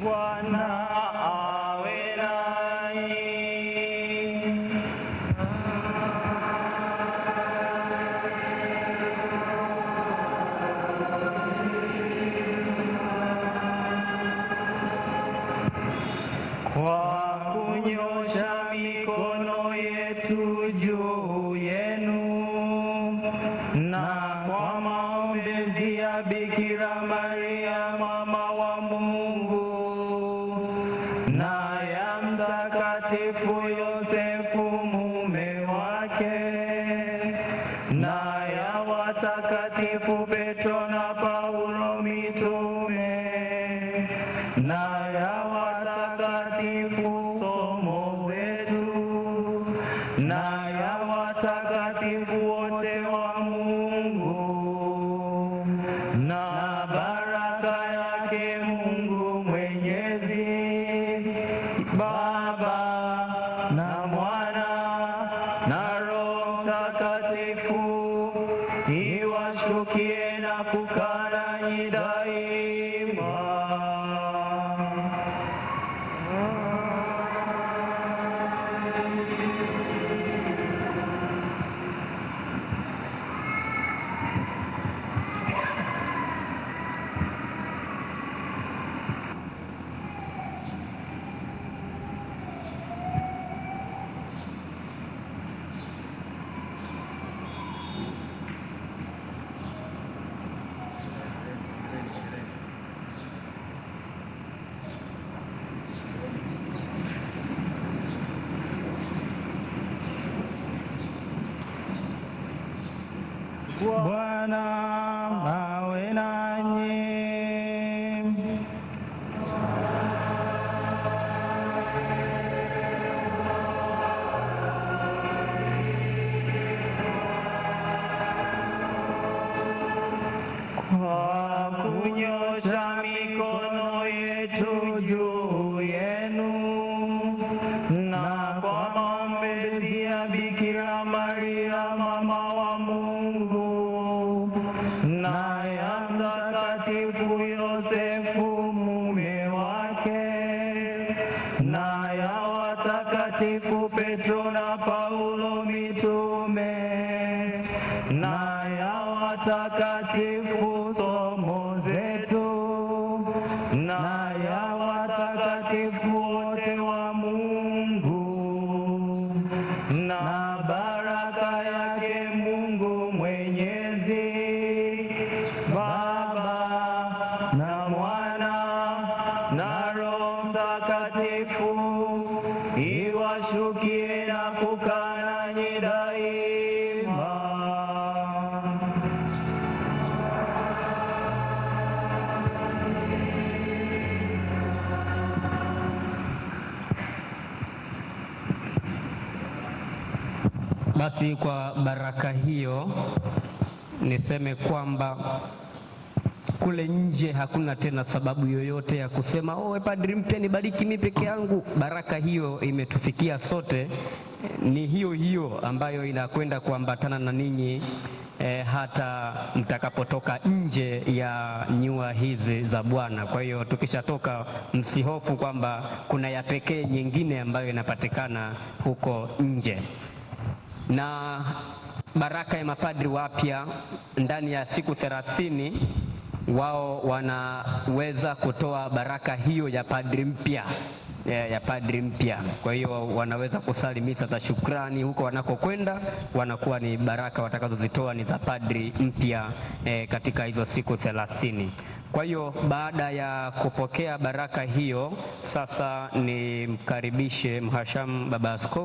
Bwana awe nanyi. Kwa kunyosha mikono yetu juu yenu na kwa maombezi ya Bikira Maria mama wa Mungu na ya Mtakatifu Yosefu mume wake na ya watakatifu Petro na Paulo mitume na ya watakatifu somo zetu na ya watakatifu wote wa Mungu na baraka yake Mungu Mwenyezi Baba na Mwana na Roho Mtakatifu iwashukie na kukaa nanyi daima. Bwana awe nanyi. Kwa kunyosha mikono yetu juu yenu na kwa maombezi ya Bikira Maria mama wa Mungu na ya Mtakatifu Yosefu mume wake na ya watakatifu Petro na Paulo mitume na ya watakatifu somo zetu na ya watakatifu wote wa Mungu na baraka yake Mungu Mwenyezi Baba na Mwana na Roho Mtakatifu iwashukie na kukaa nanyi daima. Basi kwa baraka hiyo niseme kwamba kule nje hakuna tena sababu yoyote ya kusema padri mpya nibariki mimi peke yangu. Baraka hiyo imetufikia sote, ni hiyo hiyo ambayo inakwenda kuambatana na ninyi hata mtakapotoka nje ya nyua hizi za Bwana. Kwa hiyo tukishatoka, msihofu kwamba kuna ya pekee nyingine ambayo inapatikana huko nje. Na baraka ya mapadri wapya ndani ya siku 30 wao wanaweza kutoa baraka hiyo ya padri mpya ya padri mpya. Kwa hiyo wanaweza kusali misa za shukrani huko wanakokwenda, wanakuwa ni baraka watakazozitoa ni za padri mpya katika hizo siku 30. Kwa hiyo baada ya kupokea baraka hiyo, sasa nimkaribishe Mhashamu Baba Askofu